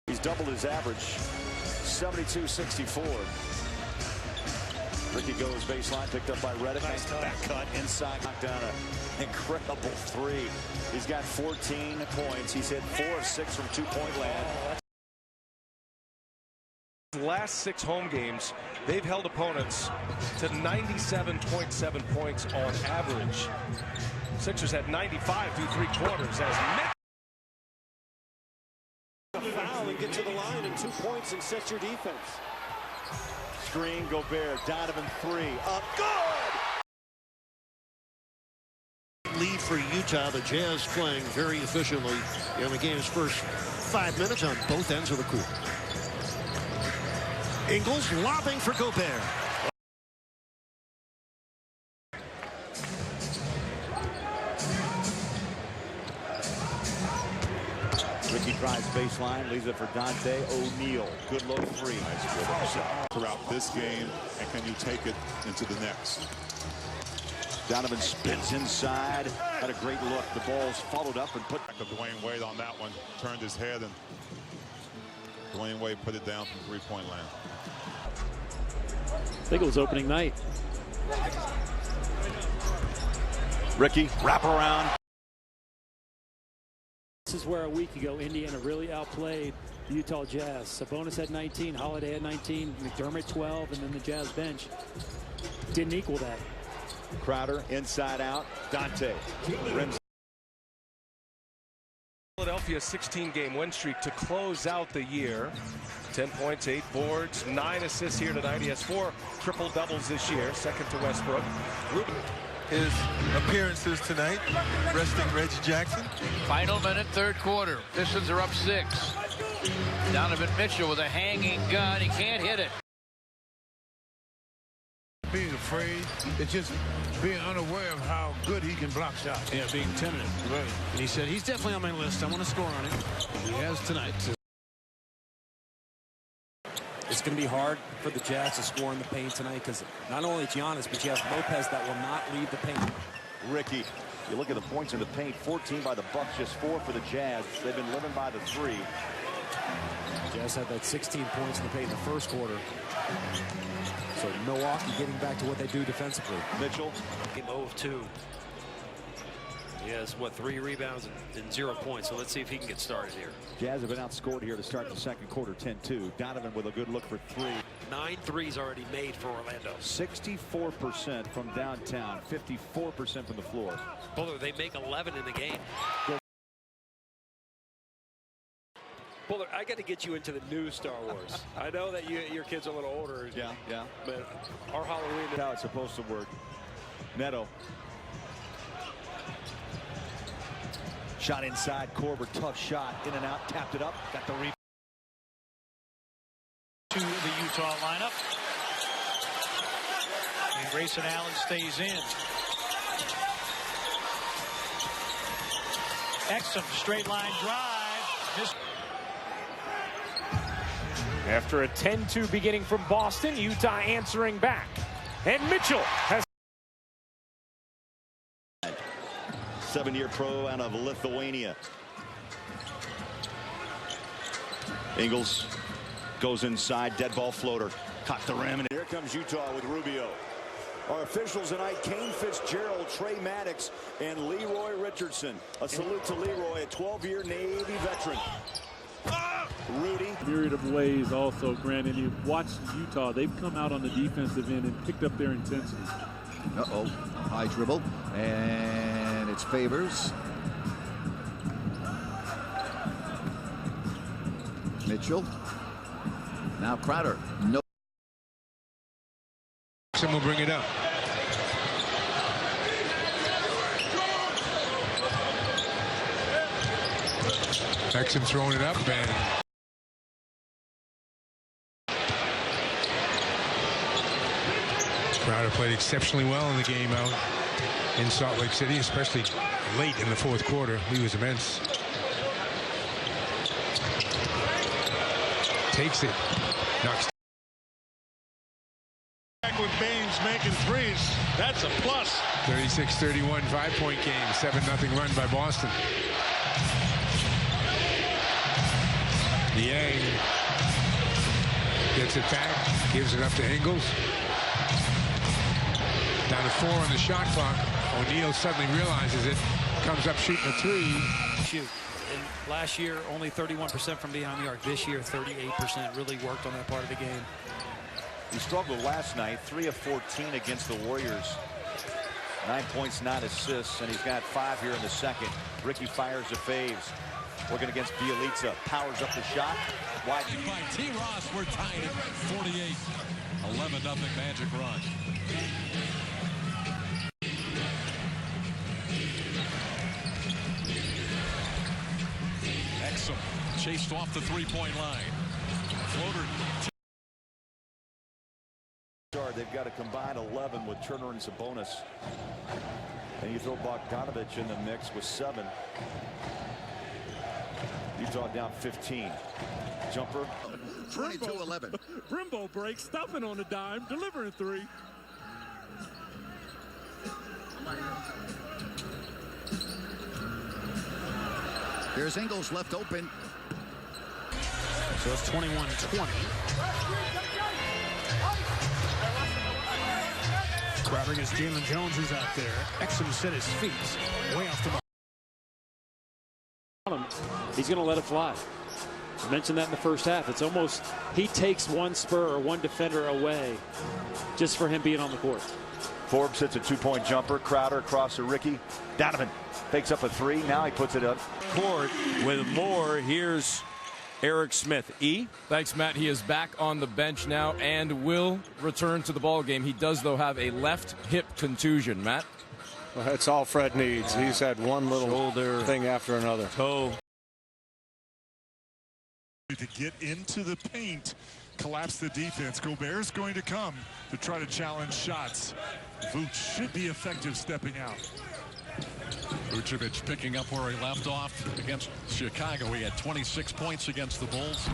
He's doubled his average, 72-64. Ricky goes baseline, picked up by Reddick. Nice back cut inside, knocked down an incredible 3. He's got 14 points. He's hit 4 of 6 from 2-point land. Last 6 home games, they've held opponents to 97.7 points on average. Sixers had 95 through 3 quarters as a foul and get to the line and 2 points and set your defense. Screen, Gobert, Donovan 3, up, good! Lead for Utah. The Jazz playing very efficiently in the game's first 5 minutes on both ends of the court. Ingles lobbing for Gobert. Ricky drives baseline, leaves it for Dante O'Neal. Good look 3. Nice throughout this game, and can you take it into the next? Donovan spins inside. Had a great look. The ball's followed up and put. Dwayne Wade on that one. Turned his head, and Dwayne Wade put it down from 3-point land. I think it was opening night. Ricky, wrap around. This is where a week ago Indiana really outplayed the Utah Jazz. Sabonis had 19, Holiday had 19, McDermott 12, and then the Jazz bench didn't equal that. Crowder inside out. Dante rims. Philadelphia 16-game win streak to close out the year. 10 points, 8 boards, 9 assists here tonight. He has 4 triple doubles this year, second to Westbrook. His appearances tonight, resting Reggie Jackson. Final minute, third quarter. Pistons are up 6. Donovan Mitchell with a hanging gun. He can't hit it. Being afraid, it's just being unaware of how good he can block shots. Yeah, being tentative. Right. And he said, he's definitely on my list. I want to score on him. He has tonight. It's going to be hard for the Jazz to score in the paint tonight because not only Giannis, but you have Lopez that will not leave the paint. Ricky, you look at the points in the paint, 14 by the Bucks, just 4 for the Jazz. They've been living by the 3. Jazz had that 16 points in the paint in the first quarter. So Milwaukee getting back to what they do defensively. Mitchell. Game 0 of 2. He has, what, 3 rebounds and 0 points. So let's see if he can get started here. Jazz have been outscored here to start the second quarter, 10-2. Donovan with a good look for 3. 9 threes already made for Orlando. 64% from downtown, 54% from the floor. Bullard, they make 11 in the game. Bullard, I got to get you into the new Star Wars. I know that your kids are a little older. Yeah. But our Halloween. That's how it's supposed to work. Neto. Shot inside. Korver, tough shot. In and out. Tapped it up. Got the rebound. To the Utah lineup. And Grayson Allen stays in. Exum, straight line drive. After a 10-2 beginning from Boston, Utah answering back. And Mitchell has 7-year pro out of Lithuania. Ingles goes inside, dead ball floater. Caught the rim. And here comes Utah with Rubio. Our officials tonight, Kane Fitzgerald, Trey Maddox, and Leroy Richardson. A salute to Leroy, a 12-year Navy veteran. Rudy. Myriad of ways also, Grant, and you've watched Utah. They've come out on the defensive end and picked up their intensity. Uh-oh. High dribble. And it's Favors. Mitchell. Now Crowder. No. Will bring it up. Exum throwing it up, and Crowder played exceptionally well in the game out in Salt Lake City, especially late in the fourth quarter. He was immense. Takes it. Knocks. With Baines making threes, that's a plus. 36-31, 5-point game, 7-0 run by Boston. Niang gets it back, gives it up to Ingles. Down to 4 on the shot clock. O'Neal suddenly realizes it, comes up shooting a 3. Shoot. And last year, only 31% from behind the arc. This year, 38%. Really worked on that part of the game. He struggled last night, 3 of 14 against the Warriors. 9 points, 9 assists, and he's got 5 here in the second. Ricky fires the faves. Working against Bielitsa. Powers up the shot. Wide. By T. Ross, we're tied at 48. 11-0 Magic run. Exum chased off the three-point line. Floater. They've got a combined 11 with Turner and Sabonis. And you throw Bogdanovich in the mix with 7. Utah down 15. Jumper. 22-11. Brimbo breaks, stopping on the dime, delivering 3. Here's Ingles left open. So it's 21-20. Crowder against Jalen Jones, who's out there. Exum set his feet way off the mark. He's going to let it fly. I mentioned that in the first half. It's almost he takes one spur or one defender away just for him being on the court. Forbes hits a 2-point jumper. Crowder across to Ricky. Donovan fakes up a 3. Now he puts it up. Court with more. Here's Eric Smith. E. Thanks, Matt. He is back on the bench now and will return to the ball game. He does, though, have a left hip contusion. Matt? Well, that's all Fred needs. He's had one little shoulder thing after another. Toe. To get into the paint, collapse the defense. Gobert's going to come to try to challenge shots. Vooch should be effective stepping out. Vucevic picking up where he left off against Chicago. He had 26 points against the Bulls.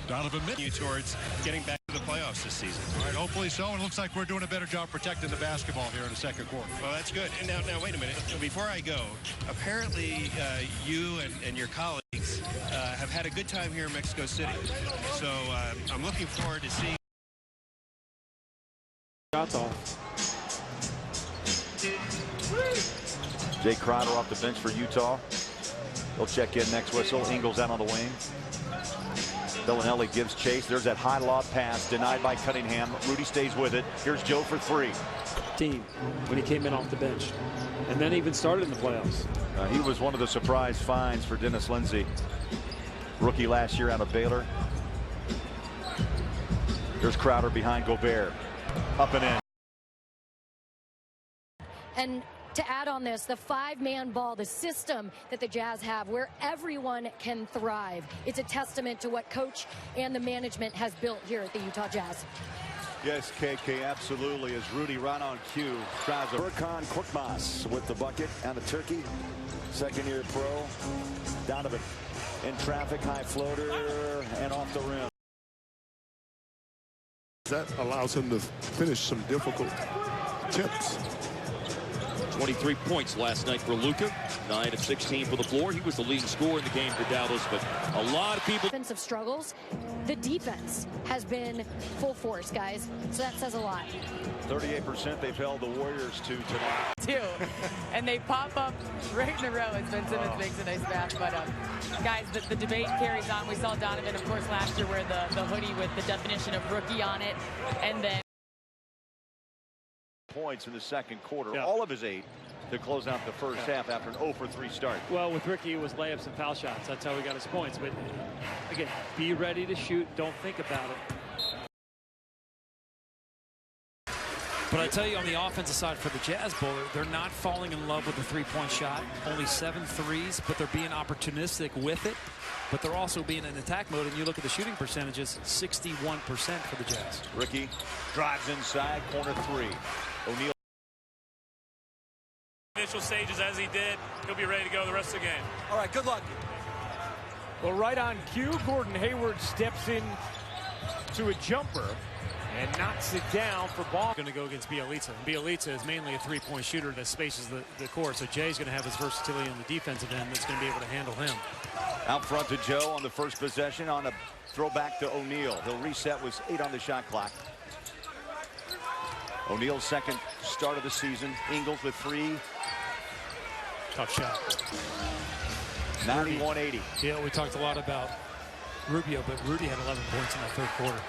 Donovan towards getting back to the playoffs this season. All right, hopefully so. And it looks like we're doing a better job protecting the basketball here in the second quarter. Well, that's good. And now wait a minute. Before I go, apparently you and your colleagues have had a good time here in Mexico City. So I'm looking forward to seeing. Shots off. Jay Crowder off the bench for Utah. He'll check in next whistle. Ingles out on the wing. Bellinelli gives chase. There's that high lob pass denied by Cunningham. Rudy stays with it. Here's Joe for 3. Team when he came in off the bench and then even started in the playoffs. He was one of the surprise finds for Dennis Lindsey. Rookie last year out of Baylor. Here's Crowder behind Gobert. Up and in. And to add on this, the 5-man ball, the system that the Jazz have where everyone can thrive. It's a testament to what coach and the management has built here at the Utah Jazz. Yes, KK, absolutely. As Rudy right on cue. Tries a Burkan Korkmaz with the bucket out of Turkey. Second-year pro. Donovan in traffic, high floater, and off the rim. That allows him to finish some difficult attempts. 23 points last night for Luka. 9 of 16 for the floor. He was the leading scorer in the game for Dallas, but a lot of people. Offensive struggles. The defense has been full force, guys. So that says a lot. 38% they've held the Warriors to tonight. Too. And they pop up right in a row as Ben Simmons makes a nice pass. But guys, the debate carries on. We saw Donovan, of course, last year wear the hoodie with the definition of rookie on it. And then points in the second quarter, all of his 8 to close out the first half after an 0 for 3 start. Well, with Ricky, it was layups and foul shots. That's how he got his points. But again, be ready to shoot. Don't think about it. But I tell you, on the offensive side for the Jazz Bowler, they're not falling in love with the 3-point shot. Only 7 threes, but they're being opportunistic with it. But they're also being in attack mode. And you look at the shooting percentages, 61% for the Jazz. Ricky drives inside, corner 3. O'Neal. Initial stages as he did. He'll be ready to go the rest of the game. All right, good luck. Well, right on cue, Gordon Hayward steps in to a jumper and knocks it down for ball. Going to go against Bielitsa. Bielitsa is mainly a 3-point shooter that spaces the court. So Jay's going to have his versatility on the defensive end that's going to be able to handle him. Out front to Joe on the first possession on a throwback to O'Neal. He'll reset with 8 on the shot clock. O'Neal's second start of the season. Ingles with 3. Tough shot. 91-80. Yeah, we talked a lot about Rubio, but Rudy had 11 points in that third quarter.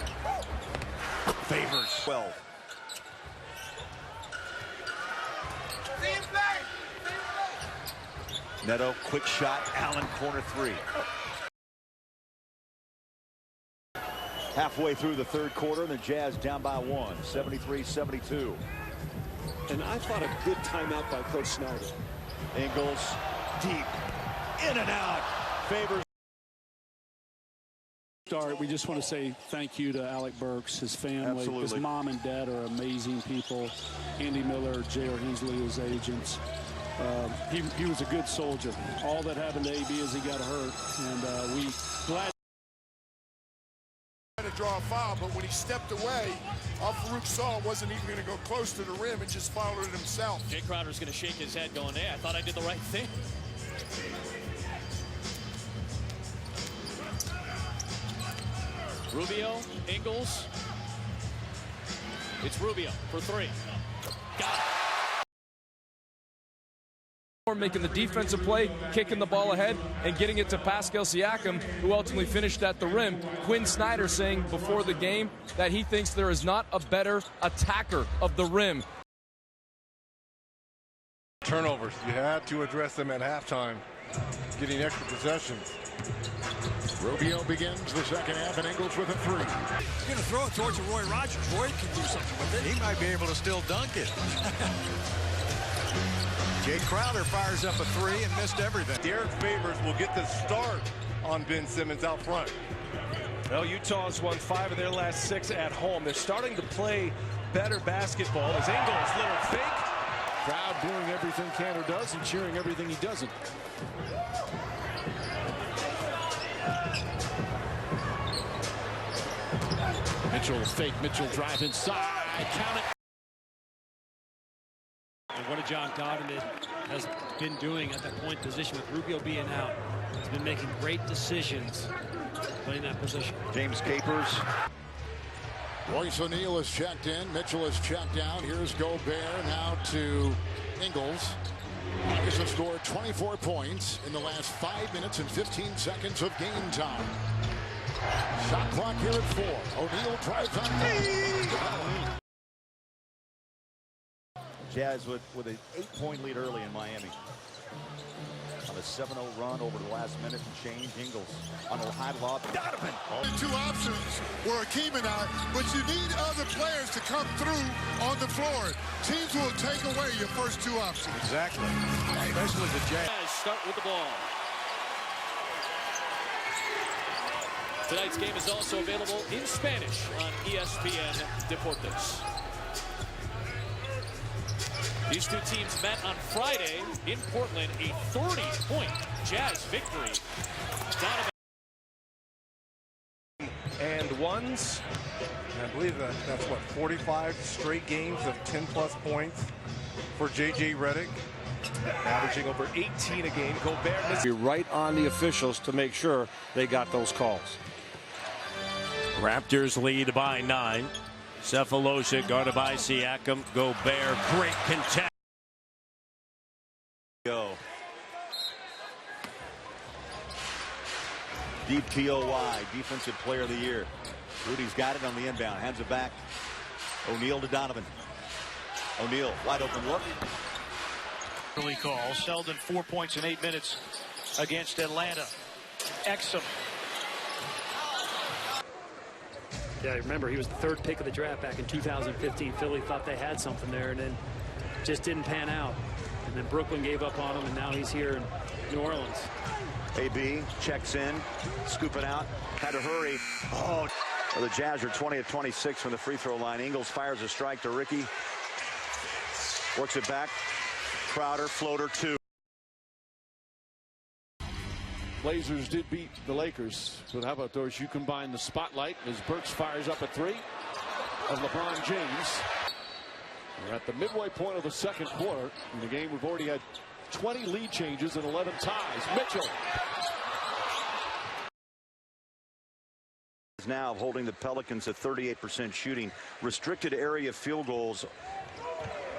Favors 12. Neto, quick shot, Allen, corner three. Halfway through the third quarter, the Jazz down by one, 73-72. And I thought a good timeout by Coach Snyder. Ingles, deep, in and out. Favors. We just want to say thank you to Alec Burks, his family. Absolutely. His mom and dad are amazing people. Andy Miller, J.R. Hensley, his agents. He was a good soldier. All that happened to AB is he got hurt, and we glad to draw a foul, but when he stepped away, all Farouk saw wasn't even going to go close to the rim and just fouled it himself. Jay Crowder's going to shake his head going, hey, I thought I did the right thing. Rubio, Ingles. It's Rubio for three. Got it. Making the defensive play, kicking the ball ahead, and getting it to Pascal Siakam, who ultimately finished at the rim. Quin Snyder saying before the game that he thinks there is not a better attacker of the rim. Turnovers. You had to address them at halftime, getting extra possessions. Rubio begins the second half, and Ingles with a three. You're going to throw it towards Roy Rogers. Roy can do something with it. He might be able to still dunk it. Jay Crowder fires up a three and missed everything. Derek Favors will get the start on Ben Simmons out front. Well, Utah's won 5 of their last 6 at home. They're starting to play better basketball as Ingles, little fake. Crowd booing everything Cantor does and cheering everything he doesn't. Mitchell fake. Mitchell drive inside. Count it. And what John Donovan has been doing at that point position with Rubio being out. He's been making great decisions playing that position. James Capers. Royce O'Neal is checked in. Mitchell is checked out. Here's Gobert now to Ingles. Rockets have scored 24 points in the last 5 minutes and 15 seconds of game time. Shot clock here at 4. O'Neal drives on. Jazz with an 8-point lead early in Miami. On a 7-0 run over the last minute and change. Ingles on a high lob. Donovan. Two options were Akeem and I, but you need other players to come through on the floor. Teams will take away your first two options. Exactly. Especially the Jazz. Start with the ball. Tonight's game is also available in Spanish on ESPN Deportes. These two teams met on Friday in Portland, a 30-point Jazz victory. Donovan. And ones. And I believe that's what, 45 straight games of 10-plus points for J.J. Redick. Averaging over 18 a game. Gobert. Be right on the officials to make sure they got those calls. Raptors lead by 9. Sefolosha guarded by Siakam. Gobert, great contest. Go. Deep POY, defensive player of the year. Rudy's got it on the inbound, hands it back. O'Neal to Donovan. O'Neal, wide open look. Early call. Sheldon 4 points in 8 minutes against Atlanta. Exum. Yeah, remember, he was the 3rd pick of the draft back in 2015. Philly thought they had something there, and then just didn't pan out. And then Brooklyn gave up on him, and now he's here in New Orleans. AB checks in, scoop it out, had to hurry. Oh, the Jazz are 20 of 26 from the free throw line. Ingles fires a strike to Ricky. Works it back. Crowder, floater 2. Blazers did beat the Lakers, but how about those? You combine the spotlight as Burks fires up a 3 of LeBron James. We're at the midway point of the second quarter. In the game, we've already had 20 lead changes and 11 ties. Mitchell. Now holding the Pelicans at 38% shooting. Restricted area field goals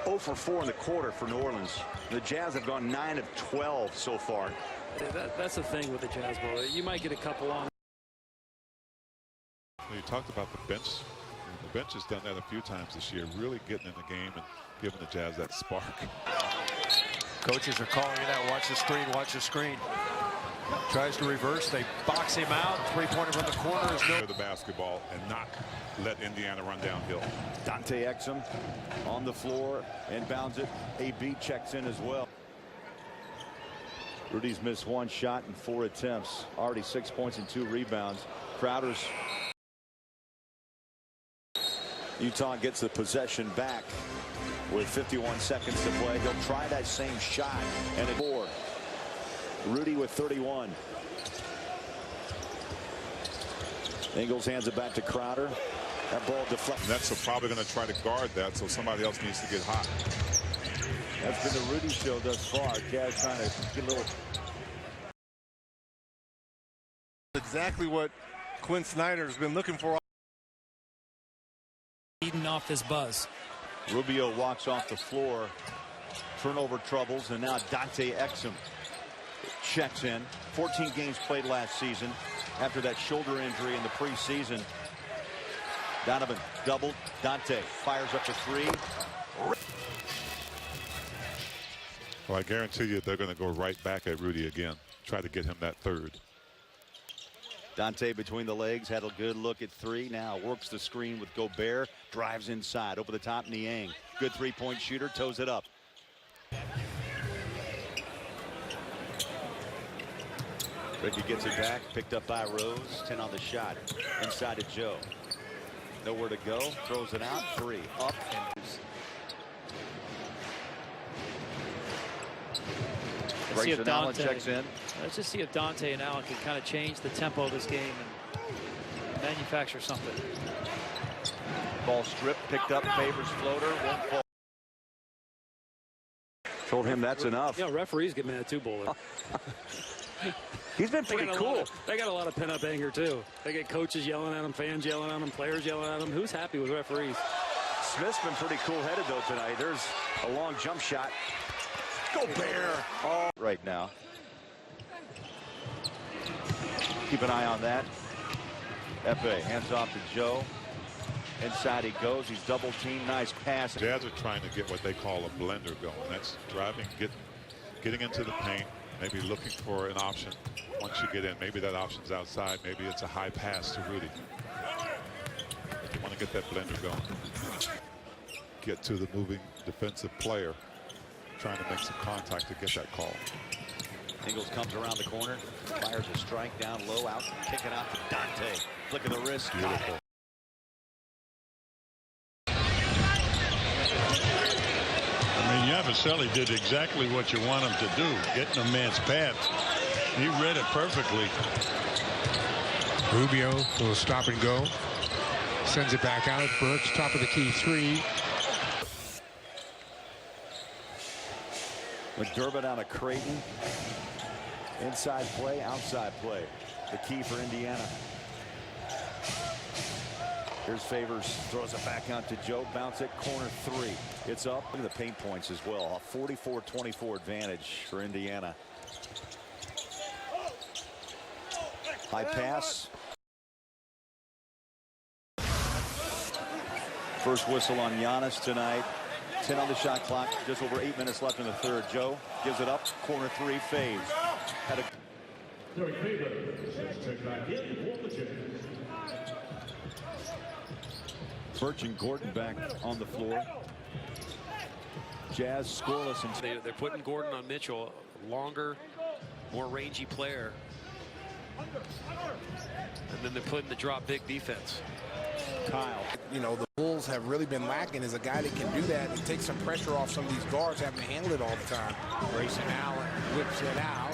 0 for 4 in the quarter for New Orleans. The Jazz have gone 9 of 12 so far. That's the thing with the Jazz ball. You might get a couple on. You talked about the bench. The bench has done that a few times this year, really getting in the game and giving the Jazz that spark. Coaches are calling it out. Watch the screen. Watch the screen. Tries to reverse. They box him out. Three-pointer from the corner is no. The basketball and not let Indiana run downhill. Dante Exum on the floor, inbounds it. AB checks in as well. Rudy's missed one shot in 4 attempts. Already 6 points and 2 rebounds. Crowder's. Utah gets the possession back with 51 seconds to play. He'll try that same shot and it 4. Rudy with 31. Ingles hands it back to Crowder. That ball deflected. Nets are probably going to try to guard that, so somebody else needs to get hot. That's been the Rudy show thus far. Jazz trying to get a little. Exactly what Quin Snyder has been looking for. Eating off this buzz. Rubio walks off the floor. Turnover troubles, and now Dante Exum checks in. 14 games played last season after that shoulder injury in the preseason. Donovan doubled. Dante fires up to 3. Well, I guarantee you they're going to go right back at Rudy again. Try to get him that third. Dante between the legs had a good look at 3. Now works the screen with Gobert. Drives inside. Over the top, Niang. Good three-point shooter. Toes it up. Ricky gets it back. Picked up by Rose. 10 on the shot. Inside to Joe. Nowhere to go. Throws it out. 3. Up and Let's see if Allen checks in. Let's just see if Dante and Allen can kind of change the tempo of this game and manufacture something. Ball stripped, picked up, Favors floater, won't fall. Told him that's enough. Yeah, referees get mad too, Bowler. He's been pretty cool. They got a lot of pent-up anger too. They get coaches yelling at them, fans yelling at them, players yelling at them. Who's happy with referees? Smith's been pretty cool-headed though tonight. There's a long jump shot. Gobert all right now. Keep an eye on that. Epe hands off to Joe. Inside he goes. He's double teamed. Nice pass. Jazz are trying to get what they call a blender going. That's driving, getting into the paint, maybe looking for an option. Once you get in, maybe that option's outside. Maybe it's a high pass to Rudy. You want to get that blender going. Get to the moving defensive player. Trying to make some contact to get that call. Ingles comes around the corner, fires a strike down low, out, kick it out to Dante. Flick of the wrist. Beautiful. I mean, Yabusele did exactly what you want him to do, get in a man's path. He read it perfectly. Rubio will stop and go. Sends it back out. Brooks, top of the key 3. McDermott out of Creighton. Inside play, outside play. The key for Indiana. Here's Favors, throws it back out to Joe. Bounce it, corner 3. It's up. Look at the paint points as well. A 44-24 advantage for Indiana. High pass. First whistle on Giannis tonight. 10 on the shot clock. Just over 8 minutes left in the third. Joe gives it up. Corner 3, Faves. Had a Birch and Gordon back on the floor. Jazz scoreless. And they're putting Gordon on Mitchell. Longer, more rangy player. And then they're putting the drop big defense. Kyle. You know, the Bulls have really been lacking as a guy that can do that and take some pressure off some of these guards having to handle it all the time. Grayson Allen whips it out.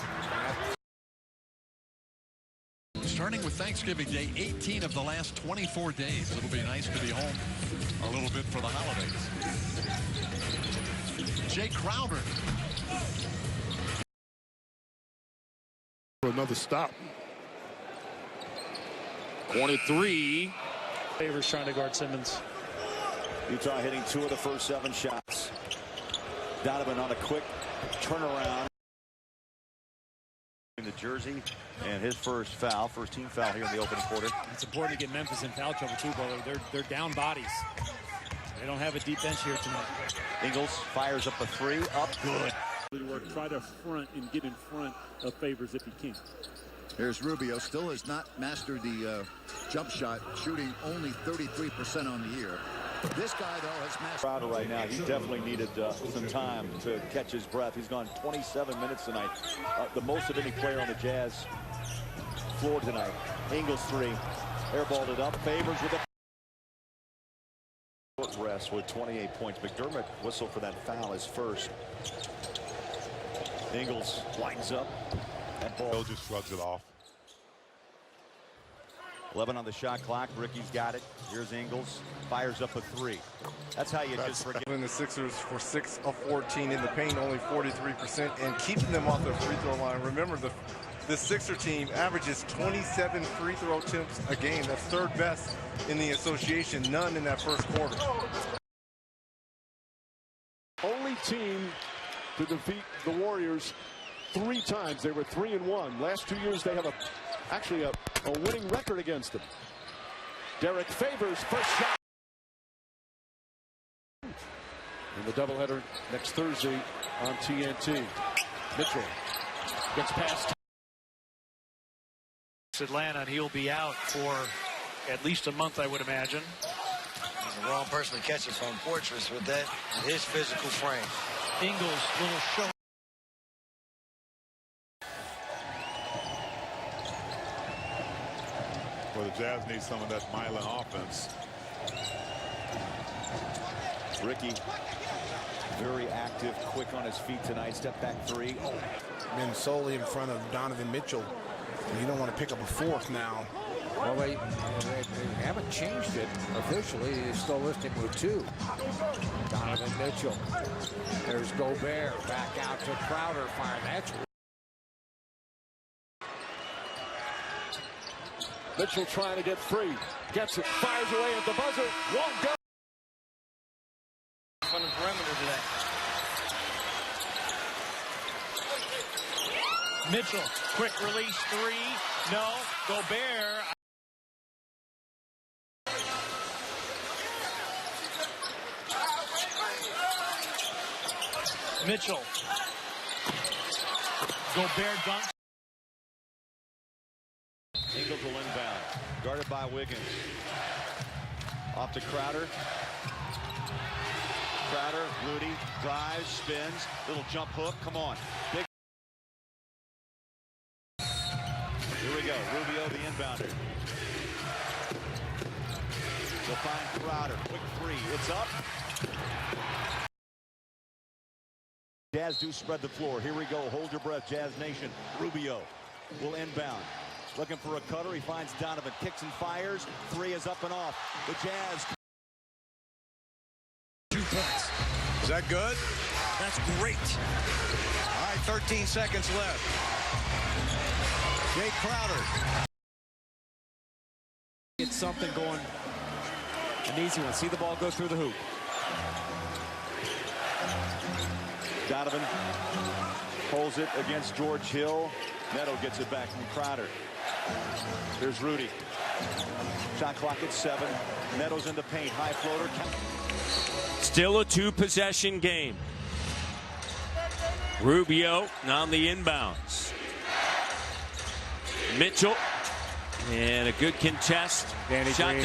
Starting with Thanksgiving Day, 18 of the last 24 days. It'll be nice to be home a little bit for the holidays. Jay Crowder. Another stop. Corner 3. Favors trying to guard Simmons. Utah hitting 2 of the first 7 shots. Donovan on a quick turnaround. The jersey and his first team foul here in the opening quarter. It's important to get Memphis in foul trouble too, Bowler. They're down bodies. They don't have a deep bench here tonight. Ingles fires up a three, up good. Try to front and get in front of Favors if he can. Here's Rubio, still has not mastered the jump shot, shooting only 33% on the year. This guy, though, has mastered. Crowder right now, he definitely needed some time to catch his breath. He's gone 27 minutes tonight, the most of any player on the Jazz floor tonight. Ingles three, airballed it up. Favors with a foot rest with 28 points. McDermott whistled for that foul, his first. Ingles lines up. That ball just shrugs it off. 11 on the shot clock. Ricky's got it. Here's Ingles. Fires up a three. That's how you just forget. The Sixers for 6 of 14 in the paint, only 43%, and keeping them off the free throw line. Remember, the Sixer team averages 27 free throw attempts a game. That's third best in the association. None in that first quarter. Only team to defeat the Warriors 3 times. They were 3-1. Last 2 years they have actually a winning record against them. Derek Favors, first shot. In the doubleheader next Thursday on TNT. Mitchell gets past Atlanta, and he'll be out for at least a month, I would imagine. He's the wrong person to catch it from Fortress with that, his physical frame. Ingles, little show. Well, the Jazz need some of that Milan offense. Ricky, very active, quick on his feet tonight. Step back three. Oh. Been solely in front of Donovan Mitchell. You don't want to pick up a fourth now. Well, they haven't changed it officially. They're still listing with 2. Donovan Mitchell. There's Gobert back out to Crowder. Fire. That's Mitchell trying to get free. Gets it. Fires away at the buzzer. Won't go. On the perimeter today. Mitchell, quick release three. No. Gobert. Mitchell. Gobert dunks. Ingles will inbound. Guarded by Wiggins. Off to Crowder. Crowder, Rudy, drives, spins. Little jump hook. Come on. Big. Here we go. Rubio, the inbounder. They'll find Crowder. Quick three. It's up. Jazz do spread the floor. Here we go. Hold your breath, Jazz Nation. Rubio will inbound. Looking for a cutter. He finds Donovan. Kicks and fires. Three is up and off. The Jazz. 2 points. Is that good? That's great. All right, 13 seconds left. Jay Crowder. Get something going. An easy one. See the ball go through the hoop. Donovan holds it against George Hill. Neto gets it back from Crowder. Here's Rudy. Shot clock at 7. Neto's in the paint. High floater. Still a 2-possession game. Rubio on the inbounds. Mitchell. And a good contest. Danny Shot Green.